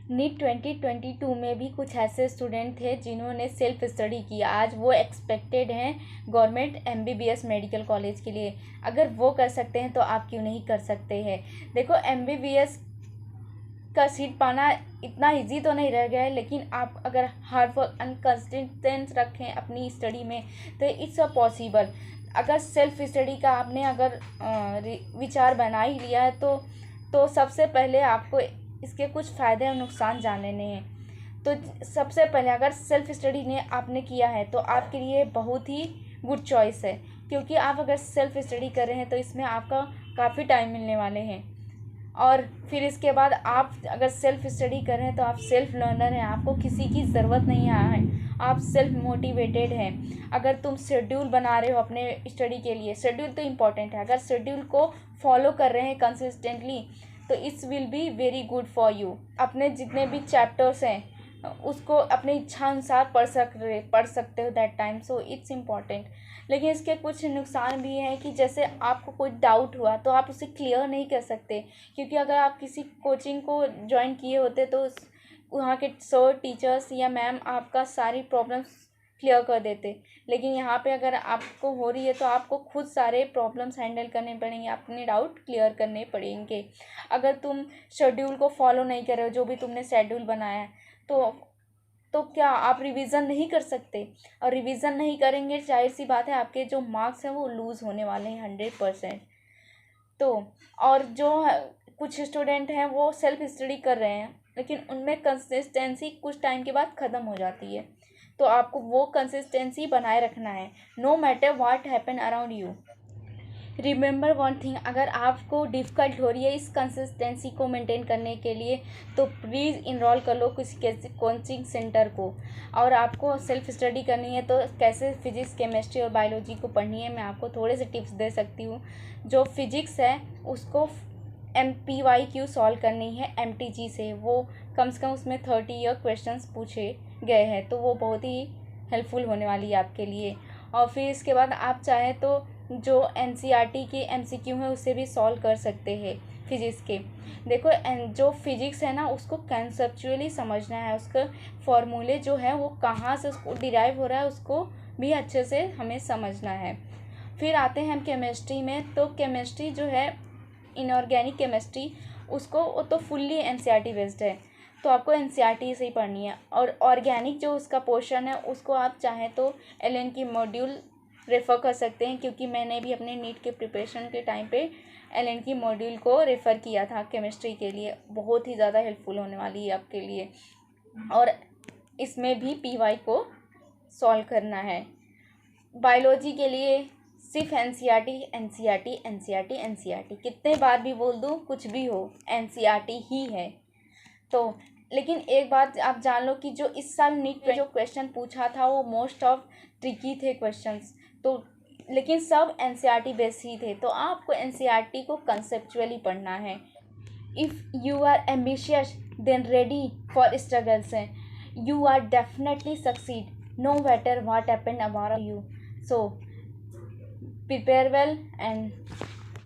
NEET 2022 में भी कुछ ऐसे स्टूडेंट थे जिन्होंने सेल्फ स्टडी किया। आज वो एक्सपेक्टेड हैं गवर्नमेंट MBBS मेडिकल कॉलेज के लिए। अगर वो कर सकते हैं तो आप क्यों नहीं कर सकते हैं। देखो, MBBS का सीट पाना इतना इजी तो नहीं रह गया है, लेकिन आप अगर हार्ड वर्क एंड कंसिस्टेंस रखें अपनी स्टडी में तो इट्स अ पॉसिबल। अगर सेल्फ स्टडी का आपने अगर विचार बना ही लिया है तो सबसे पहले आपको इसके कुछ फ़ायदे और नुकसान जानने हैं। तो सबसे पहले अगर सेल्फ स्टडी ने आपने किया है तो आपके लिए बहुत ही गुड चॉइस है, क्योंकि आप अगर सेल्फ स्टडी कर रहे हैं तो इसमें आपका काफ़ी टाइम मिलने वाले हैं। और फिर इसके बाद आप अगर सेल्फ स्टडी कर रहे हैं तो आप सेल्फ लर्नर हैं, आपको किसी की ज़रूरत नहीं है, आप सेल्फ मोटिवेटेड हैं। अगर तुम शेड्यूल बना रहे हो अपने स्टडी के लिए, शेड्यूल तो इम्पॉर्टेंट है, अगर शेड्यूल को फॉलो कर रहे हैं कंसिस्टेंटली तो it's will be very good for you. अपने जितने भी चैप्टर्स हैं उसको अपने इच्छा अनुसार पढ़ सकते हो that time, so it's important. लेकिन इसके कुछ नुकसान भी हैं कि जैसे आपको कोई डाउट हुआ तो आप उसे क्लियर नहीं कर सकते, क्योंकि अगर आप किसी कोचिंग को ज्वाइन किए होते तो वहाँ के सर, टीचर्स या मैम आपका सारी प्रॉब्लम्स क्लियर कर देते। लेकिन यहाँ पे अगर आपको हो रही है तो आपको खुद सारे प्रॉब्लम्स हैंडल करने पड़ेंगे, अपने डाउट क्लियर करने पड़ेंगे। अगर तुम शेड्यूल को फॉलो नहीं कर रहे हो, जो भी तुमने शेड्यूल बनाया है, तो क्या आप रिवीजन नहीं कर सकते? और रिवीजन नहीं करेंगे, जाहिर सी बात है आपके जो मार्क्स हैं वो लूज़ होने वाले हैं 100%। तो और जो कुछ स्टूडेंट हैं वो सेल्फ स्टडी कर रहे हैं, लेकिन उनमें कंसिस्टेंसी कुछ टाइम के बाद ख़त्म हो जाती है, तो आपको वो कंसिस्टेंसी बनाए रखना है, no matter what happen around you. Remember one thing, अगर आपको डिफ़िकल्ट हो रही है इस कंसिस्टेंसी को मेंटेन करने के लिए तो प्लीज़ इनरोल कर लो किसी कोचिंग सेंटर को। और आपको सेल्फ स्टडी करनी है तो कैसे फिजिक्स, केमिस्ट्री और बायोलॉजी को पढ़नी है, मैं आपको थोड़े से टिप्स दे सकती हूँ। जो फिजिक्स है उसको MPYQ सॉल्व करनी है MTG से, वो कम से कम उसमें 30 ईयर क्वेश्चंस पूछे गए हैं, तो वो बहुत ही हेल्पफुल होने वाली है आपके लिए। और फिर इसके बाद आप चाहें तो जो NCERT के MCQ है उसे भी सॉल्व कर सकते हैं फिजिक्स के। देखो, जो फिजिक्स है ना उसको कंसेप्चुअली समझना है, उसका फॉर्मूले जो है वो कहाँ से उसको डिराइव हो रहा है उसको भी अच्छे से हमें समझना है। फिर आते हैं हम केमिस्ट्री में, तो केमिस्ट्री जो है इनऑर्गेनिक केमिस्ट्री, उसको वो तो फुल्ली NCERT बेस्ड है, तो आपको NCERT से ही पढ़नी है। और ऑर्गेनिक जो उसका पोर्शन है उसको आप चाहें तो LN की मॉड्यूल रेफ़र कर सकते हैं, क्योंकि मैंने भी अपने नीट के प्रिपरेशन के टाइम पे LN की मॉड्यूल को रेफ़र किया था केमिस्ट्री के लिए, बहुत ही ज़्यादा हेल्पफुल होने वाली है आपके लिए। और इसमें भी PY को सॉल्व करना है। बायोलॉजी के लिए सिर्फ NCERT, कितने बार भी बोल दूँ कुछ भी हो, NCERT ही है। तो लेकिन एक बात आप जान लो कि जो इस साल नीट में जो क्वेश्चन पूछा था वो मोस्ट ऑफ ट्रिकी थे क्वेश्चंस, तो लेकिन सब NCERT बेस ही थे, तो आपको NCERT को कंसेप्चुअली पढ़ना है। If you are ambitious then ready for struggles, you are definitely succeed no matter what happen about you. So prepare well and